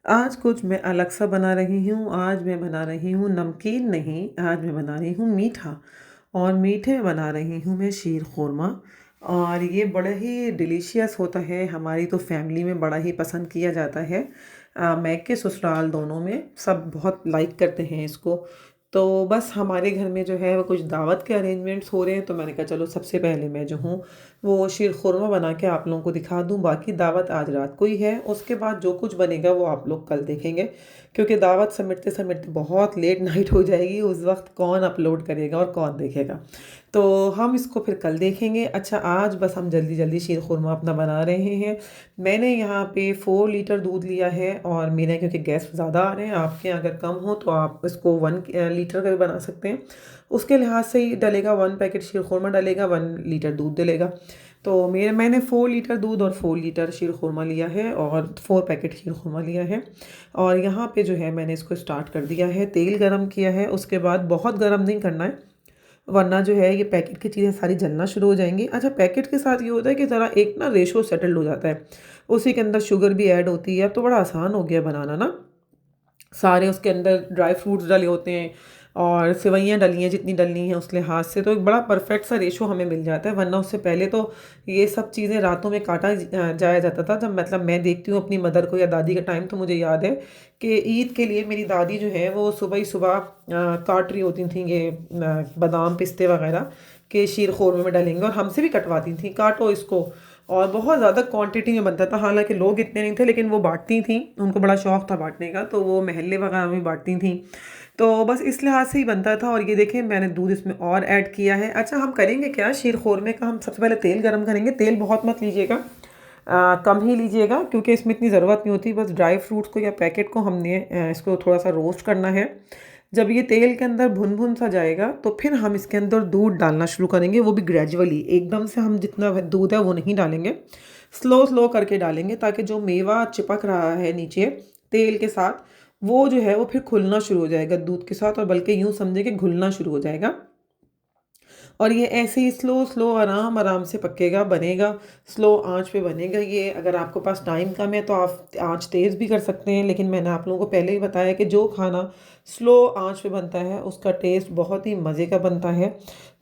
आज कुछ मैं अलग सा बना रही हूँ। आज मैं बना रही हूँ नमकीन नहीं, आज मैं बना रही हूँ मीठा। और मीठे में बना रही हूँ मैं शीर खुरमा। और ये बड़ा ही डिलीशियस होता है, हमारी तो फैमिली में बड़ा ही पसंद किया जाता है। मैके ससुराल दोनों में सब बहुत लाइक करते हैं इसको। तो बस हमारे घर में जो है वो कुछ दावत के अरेंजमेंट्स हो रहे हैं, तो मैंने कहा चलो सबसे पहले मैं जो हूँ वो शीर खुरमा बना के आप लोगों को दिखा दूँ। बाकी दावत आज रात को ही है, उसके बाद जो कुछ बनेगा वो आप लोग कल देखेंगे, क्योंकि दावत समेटते समेटते बहुत लेट नाइट हो जाएगी। उस वक्त कौन अपलोड करेगा और कौन देखेगा, तो हम इसको फिर कल देखेंगे। अच्छा, आज बस हम जल्दी जल्दी शीर खुरमा अपना बना रहे हैं। मैंने यहाँ पे 4 लीटर दूध लिया है, और मेरे क्योंकि गेस्ट ज़्यादा आ रहे हैं, आपके अगर कम हो तो आप इसको 1 लीटर का भी बना सकते हैं। उसके लिहाज से ही डलेगा, 1 पैकेट शीर खुरमा डलेगा, 1 लीटर दूध डलेगा। तो मैंने 4 लीटर दूध और 4 लीटर शीर खुरमा लिया है, और 4 पैकेट शीर खुरमा लिया है। और यहाँ पे जो है मैंने इसको स्टार्ट कर दिया है, तेल गरम किया है। उसके बाद बहुत गरम नहीं करना है, वरना जो है ये पैकेट की चीज़ें सारी जलना शुरू हो जाएंगी। अच्छा, पैकेट के साथ ये होता है कि ज़रा एक ना रेशो सेटल हो जाता है, उसी के अंदर शुगर भी ऐड होती है, तो बड़ा आसान हो गया बनाना ना। सारे उसके अंदर ड्राई फ्रूट्स डले होते हैं, और सेवइयाँ डली हैं जितनी डलनी है उस लिहाज से, तो एक बड़ा परफेक्ट सा रेशो हमें मिल जाता है। वरना उससे पहले तो ये सब चीज़ें रातों में काटा जाया जाता था। जब मतलब मैं देखती हूँ अपनी मदर को या दादी का टाइम, तो मुझे याद है कि ईद के लिए मेरी दादी जो है वो सुबह ही सुबह काट रही होती थी ये बादाम पिस्ते वगैरह के शीर खुरमे में डालेंगे, और हमसे भी कटवाती थी, काटो इसको। और बहुत ज़्यादा क्वांटिटी में बनता था, हालांकि लोग इतने नहीं थे, लेकिन वो बांटती थी, उनको बड़ा शौक था बांटने का, तो वो महल्ले वगैरह में बांटती थी। तो बस इस लिहाज से ही बनता था। और ये देखें, मैंने दूध इसमें और ऐड किया है। अच्छा, हम करेंगे क्या शीर खुरमे का, हम सबसे पहले तेल गरम करेंगे। तेल बहुत मत लीजिएगा, कम ही लीजिएगा, क्योंकि इसमें इतनी ज़रूरत नहीं होती। बस ड्राई फ्रूट्स को या पैकेट को हमने इसको थोड़ा सा रोस्ट करना है। जब ये तेल के अंदर भुन भुन सा जाएगा, तो फिर हम इसके अंदर दूध डालना शुरू करेंगे, वो भी ग्रेजुअली। एकदम से हम जितना दूध है वो नहीं डालेंगे, स्लो स्लो करके डालेंगे, ताकि जो मेवा चिपक रहा है नीचे तेल के साथ, वो जो है वो फिर खुलना शुरू हो जाएगा दूध के साथ, और बल्कि यूँ समझे कि घुलना शुरू हो जाएगा। और ये ऐसे ही स्लो स्लो आराम आराम से पकेगा, बनेगा। स्लो आंच पे बनेगा ये। अगर आपके पास टाइम कम है तो आप आंच तेज़ भी कर सकते हैं, लेकिन मैंने आप लोगों को पहले ही बताया कि जो खाना स्लो आंच पे बनता है उसका टेस्ट बहुत ही मज़े का बनता है।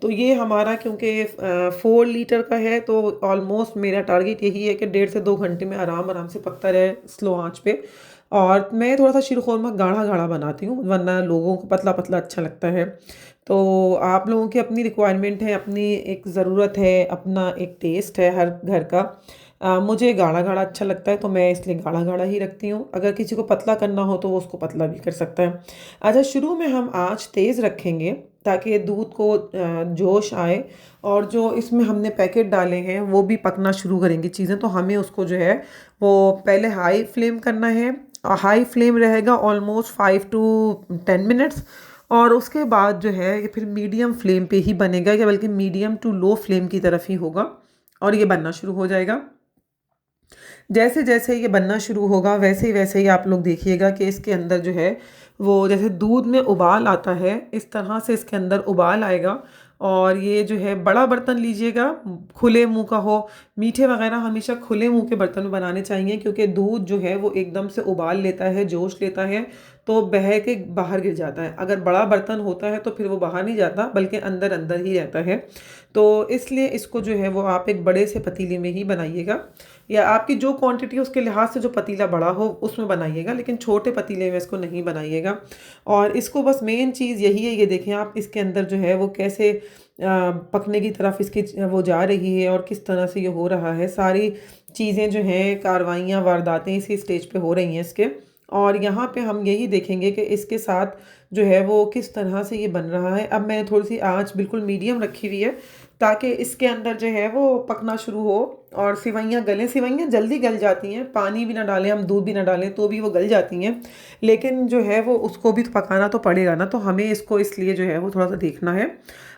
तो ये हमारा क्योंकि 4 लीटर का है, तो ऑलमोस्ट मेरा टारगेट यही है कि 1.5 से 2 घंटे में आराम आराम से पकता रहे स्लो आंच पे। और मैं थोड़ा सा शीर खुरमा गाढ़ा गाढ़ा बनाती हूँ, वरना लोगों को पतला पतला अच्छा लगता है। तो आप लोगों की अपनी रिक्वायरमेंट है, अपनी एक ज़रूरत है, अपना एक टेस्ट है हर घर का। मुझे गाढ़ा गाढ़ा अच्छा लगता है, तो मैं इसलिए गाढ़ा गाढ़ा ही रखती हूँ। अगर किसी को पतला करना हो तो वो उसको पतला भी कर सकता है। अच्छा, शुरू में हम आँच तेज़ रखेंगे, ताकि दूध को जोश आए, और जो इसमें हमने पैकेट डाले हैं वो भी पकना शुरू करेंगी चीज़ें। तो हमें उसको जो है वो पहले हाई फ्लेम करना है। हाई फ्लेम रहेगा ऑलमोस्ट 5 to 10 मिनट्स। और उसके बाद जो है ये फिर मीडियम फ्लेम पे ही बनेगा, या बल्कि मीडियम टू लो फ्लेम की तरफ ही होगा, और ये बनना शुरू हो जाएगा। जैसे जैसे ये बनना शुरू होगा, वैसे ही आप लोग देखिएगा कि इसके अंदर जो है वो, जैसे दूध में उबाल आता है, इस तरह से इसके अंदर उबाल आएगा। और ये जो है बड़ा बर्तन लीजिएगा, खुले मुंह का हो। मीठे वगैरह हमेशा खुले मुंह के बर्तन में बनाने चाहिए, क्योंकि दूध जो है वो एकदम से उबाल लेता है, जोश लेता है, तो बह के बाहर गिर जाता है। अगर बड़ा बर्तन होता है तो फिर वो बाहर नहीं जाता, बल्कि अंदर अंदर ही रहता है। तो इसलिए इसको जो है वो आप एक बड़े से पतीले में ही बनाइएगा, या आपकी जो क्वांटिटी है उसके लिहाज से जो पतीला बड़ा हो उसमें बनाइएगा, लेकिन छोटे पतीले में इसको नहीं बनाइएगा। और इसको बस मेन चीज़ यही है, ये देखें आप इसके अंदर जो है वो कैसे पकने की तरफ इसकी वो जा रही है, और किस तरह से ये हो रहा है। सारी चीज़ें जो हैं, कार्रवाइयाँ, वारदातें इसी स्टेज पे हो रही हैं इसके। और यहाँ पे हम यही देखेंगे कि इसके साथ जो है वो किस तरह से ये बन रहा है। अब मैंने थोड़ी सी आंच बिल्कुल मीडियम रखी हुई है, ताकि इसके अंदर जो है वो पकना शुरू हो, और सिवैयाँ गलें। सिवैयाँ जल्दी गल जाती हैं, पानी भी ना डालें हम, दूध भी ना डालें, तो भी वो गल जाती हैं। लेकिन जो है वो उसको भी तो पकाना तो पड़ेगा ना, तो हमें इसको इसलिए जो है वो थोड़ा सा देखना है।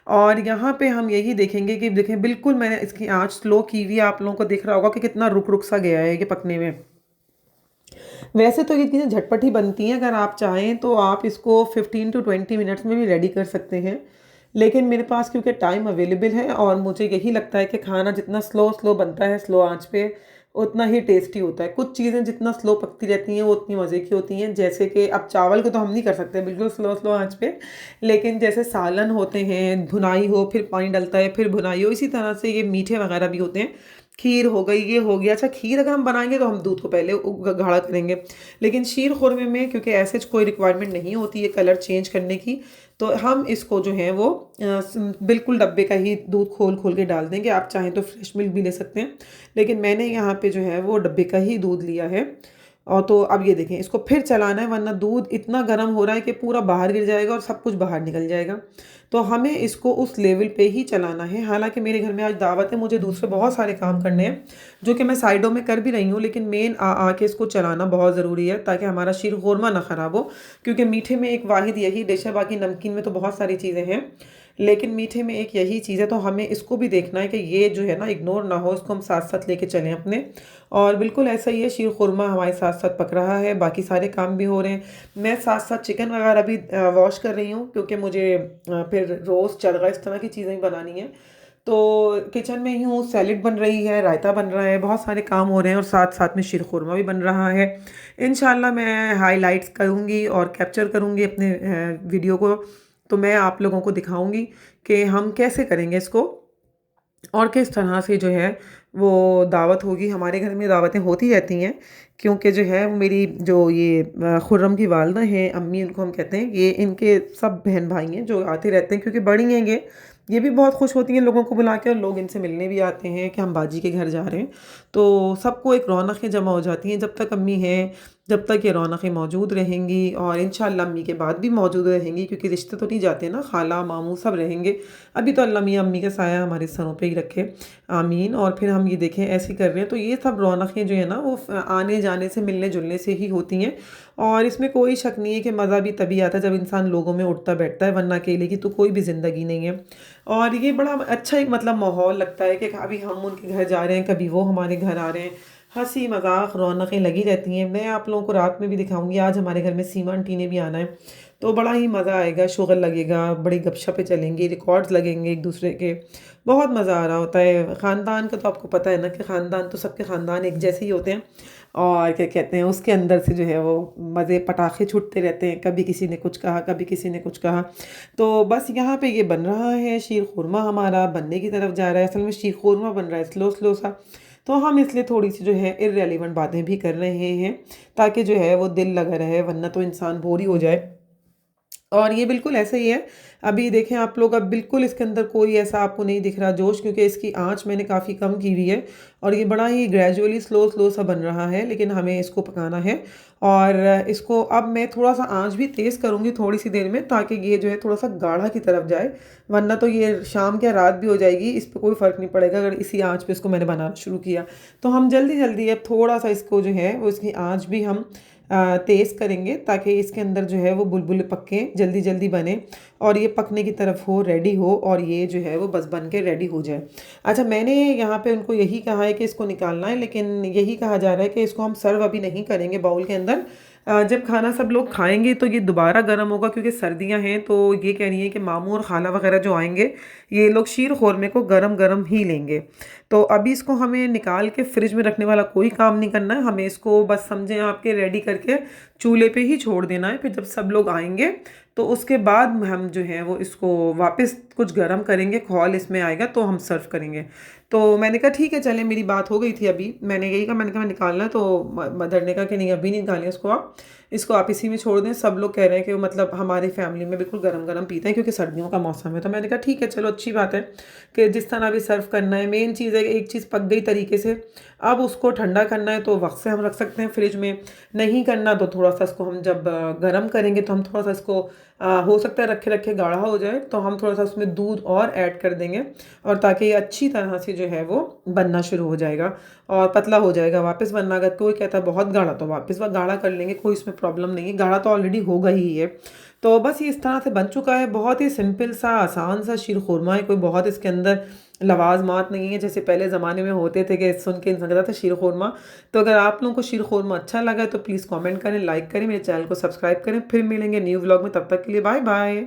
और यहाँ पे हम यही देखेंगे कि देखें, बिल्कुल मैंने इसकी आंच स्लो की हुई है। आप लोगों को दिख रहा होगा कि कितना रुक रुक सा गया है ये पकने में। वैसे तो ये चीज़ें झटपट ही बनती हैं, अगर आप चाहें तो आप इसको 15 to 20 मिनट्स में भी रेडी कर सकते हैं। लेकिन मेरे पास क्योंकि टाइम अवेलेबल है, और मुझे यही लगता है कि खाना जितना स्लो स्लो बनता है, स्लो आंच पे, उतना ही टेस्टी होता है। कुछ चीज़ें जितना स्लो पकती रहती हैं वो उतनी मज़े की होती हैं। जैसे कि अब चावल को तो हम नहीं कर सकते बिल्कुल स्लो स्लो आँच पे, लेकिन जैसे सालन होते हैं, भुनाई हो फिर पानी डलता है फिर भुनाई हो, इसी तरह से ये मीठे वगैरह भी होते हैं। खीर हो गई, ये हो गया। अच्छा, खीर अगर हम बनाएँगे तो हम दूध को पहले गाढ़ा करेंगे, लेकिन शीर खुरमे में क्योंकि ऐसे कोई रिक्वायरमेंट नहीं होती है कलर चेंज करने की, तो हम इसको जो है वो बिल्कुल डब्बे का ही दूध खोल खोल के डाल देंगे। आप चाहें तो फ्रेश मिल्क भी ले सकते हैं, लेकिन मैंने यहाँ पे जो है वो डब्बे का ही दूध लिया है। और तो अब ये देखें, इसको फिर चलाना है वरना दूध इतना गर्म हो रहा है कि पूरा बाहर गिर जाएगा और सब कुछ बाहर निकल जाएगा। तो हमें इसको उस लेवल पे ही चलाना है। हालांकि मेरे घर में आज दावत है, मुझे दूसरे बहुत सारे काम करने हैं जो कि मैं साइडों में कर भी रही हूँ, लेकिन मेन आके इसको चलाना बहुत ज़रूरी है ताकि हमारा शीर खुरमा ना ख़राब हो। क्योंकि मीठे में एक वाहिद यही डिश है, बाकी नमकीन में तो बहुत सारी चीज़ें हैं, लेकिन मीठे में एक यही चीज़ है। तो हमें इसको भी देखना है कि ये जो है ना इग्नोर ना हो, इसको हम साथ साथ लेके चलें अपने। और बिल्कुल ऐसा ही है, शीर खुरमा हमारे साथ साथ पक रहा है, बाकी सारे काम भी हो रहे हैं। मैं साथ साथ चिकन वगैरह भी वॉश कर रही हूँ क्योंकि मुझे फिर रोस्ट चरगा इस तरह की चीज़ें भी बनानी हैं। तो किचन में ही हूँ, सैलेड बन रही है, रायता बन रहा है, बहुत सारे काम हो रहे हैं और साथ साथ में शीर खुरमा भी बन रहा है। इंशाल्लाह मैं हाइलाइट्स करूँगी और कैप्चर करूँगी अपने वीडियो को, तो मैं आप लोगों को दिखाऊंगी कि हम कैसे करेंगे इसको और किस तरह से जो है वो दावत होगी। हमारे घर में दावतें होती रहती हैं क्योंकि जो है वो मेरी जो ये खुर्रम की वालदा हैं, अम्मी उनको हम कहते हैं, ये इनके सब बहन भाई हैं जो आते रहते हैं क्योंकि बड़ी हैं ये भी बहुत खुश होती हैं लोगों को बुला के, और लोग इनसे मिलने भी आते हैं कि हम बाजी के घर जा रहे हैं। तो सबको एक रौनकें जमा हो जाती हैं। जब तक अम्मी हैं, जब तक ये रौनकें मौजूद रहेंगी, और इंशाल्लाह अम्मी के बाद भी मौजूद रहेंगी क्योंकि रिश्ते तो नहीं जाते ना, खाला मामू सब रहेंगे। अभी तो अल्लाह मियाँ अम्मी का साया हमारे सरों पे ही रखे, आमीन। और फिर हम ये देखें ऐसे कर रहे हैं, तो ये सब रौनकें जो है ना वो आने जाने से, मिलने जुलने से ही होती हैं। और इसमें कोई शक नहीं है कि मज़ा भी तभी आता है जब इंसान लोगों में उठता बैठता है, वरना अकेले की तो कोई भी ज़िंदगी नहीं है। और ये बड़ा अच्छा एक मतलब माहौल लगता है कि अभी हम उनके घर जा रहे हैं, कभी वो हमारे घर आ रहे हैं, हंसी मजाक रौनकें लगी रहती हैं। मैं आप लोगों को रात में भी दिखाऊंगी, आज हमारे घर में सीमा आंटी ने भी आना है, तो बड़ा ही मज़ा आएगा, शुगल लगेगा, बड़ी गपशपें चलेंगी, रिकॉर्ड्स लगेंगे एक दूसरे के, बहुत मज़ा आ रहा होता है। ख़ानदान का तो आपको पता है ना कि ख़ानदान तो सबके ख़ानदान एक जैसे ही होते हैं, और क्या कहते हैं उसके अंदर से जो है वो मज़े पटाखे छूटते रहते हैं, कभी किसी ने कुछ कहा, कभी किसी ने कुछ कहा। तो बस यहाँ पे ये बन रहा है, शीर खुरमा हमारा बनने की तरफ जा रहा है। असल में शीर खुरमा बन रहा है स्लो स्लो सा, तो हम इसलिए थोड़ी सी जो है इर्रेलेवेंट बातें भी कर रहे हैं ताकि जो है वो दिल लगा रहे, वरना तो इंसान बोर ही हो जाए। और ये बिल्कुल ऐसा ही है। अभी देखें आप लोग, अब बिल्कुल इसके अंदर कोई ऐसा आपको नहीं दिख रहा जोश, क्योंकि इसकी आंच मैंने काफ़ी कम की हुई है और ये बड़ा ही ग्रेजुअली स्लो स्लो सा बन रहा है, लेकिन हमें इसको पकाना है। और इसको अब मैं थोड़ा सा आंच भी तेज़ करूँगी थोड़ी सी देर में, ताकि ये जो है थोड़ा सा गाढ़ा की तरफ जाए, वरना तो ये शाम क्या रात भी हो जाएगी, इस पर कोई फ़र्क नहीं पड़ेगा अगर इसी आंच पे इसको मैंने बनाना शुरू किया। तो हम जल्दी जल्दी अब थोड़ा सा इसको जो है वो इसकी आंच भी हम तेज़ करेंगे ताकि इसके अंदर जो है वो बुलबुले पक्के, जल्दी जल्दी बने और ये पकने की तरफ हो, रेडी हो, और ये जो है वो बस बन के रेडी हो जाए। अच्छा, मैंने यहाँ पे उनको यही कहा है कि इसको निकालना है, लेकिन यही कहा जा रहा है कि इसको हम सर्व अभी नहीं करेंगे बाउल के अंदर। जब खाना सब लोग खाएंगे तो ये दोबारा गर्म होगा, क्योंकि सर्दियाँ हैं। तो ये कह रही है कि मामू और खाला वगैरह जो आएंगे, ये लोग शीर खुरमे को गरम गरम ही लेंगे। तो अभी इसको हमें निकाल के फ्रिज में रखने वाला कोई काम नहीं करना है, हमें इसको बस समझें आपके रेडी करके चूल्हे पे ही छोड़ देना है। फिर जब सब लोग आएंगे तो उसके बाद हम जो है वो इसको वापस कुछ गर्म करेंगे, खौल इसमें आएगा तो हम सर्व करेंगे। तो मैंने कहा ठीक है चलें, मेरी बात हो गई थी अभी, मैंने यही कहा, मैंने कहा निकालना है, तो मदर ने कहा कि नहीं अभी नहीं निकालें इसको आप इसी में छोड़ दें। सब लोग कह रहे हैं कि मतलब हमारी फैमिली में बिल्कुल गरम गरम पीते हैं क्योंकि सर्दियों का मौसम है। तो मैंने कहा ठीक है चलो, अच्छी बात है कि जिस तरह भी सर्व करना है। मेन चीज़ है कि एक चीज़ पक गई तरीके से, अब उसको ठंडा करना है तो वक्त से हम रख सकते हैं फ्रिज में, नहीं करना तो थोड़ा सा इसको हम जब गर्म करेंगे तो हम थोड़ा सा इसको हो सकता है रखे रखे गाढ़ा हो जाए, तो हम थोड़ा सा उसमें दूध और ऐड कर देंगे, और ताकि ये अच्छी तरह से जो है वो बनना शुरू हो जाएगा और पतला हो जाएगा वापस। वरना अगर कोई कहता है बहुत गाढ़ा, तो वापस वह गाढ़ा कर लेंगे, कोई इसमें प्रॉब्लम नहीं है, गाढ़ा तो ऑलरेडी होगा ही है। तो बस ये इस तरह से बन चुका है, बहुत ही सिंपल सा आसान सा शीर खुरमा है, कोई बहुत इसके अंदर लवाजमात नहीं है जैसे पहले ज़माने में होते थे कि सुन के इंसान कहता था शीर खुरमा। तो अगर आप लोगों को शीर खुरमा अच्छा लगा तो प्लीज़ कमेंट करें, लाइक करें, मेरे चैनल को सब्सक्राइब करें। फिर मिलेंगे न्यू व्लॉग में, तब तक के लिए बाय बाय।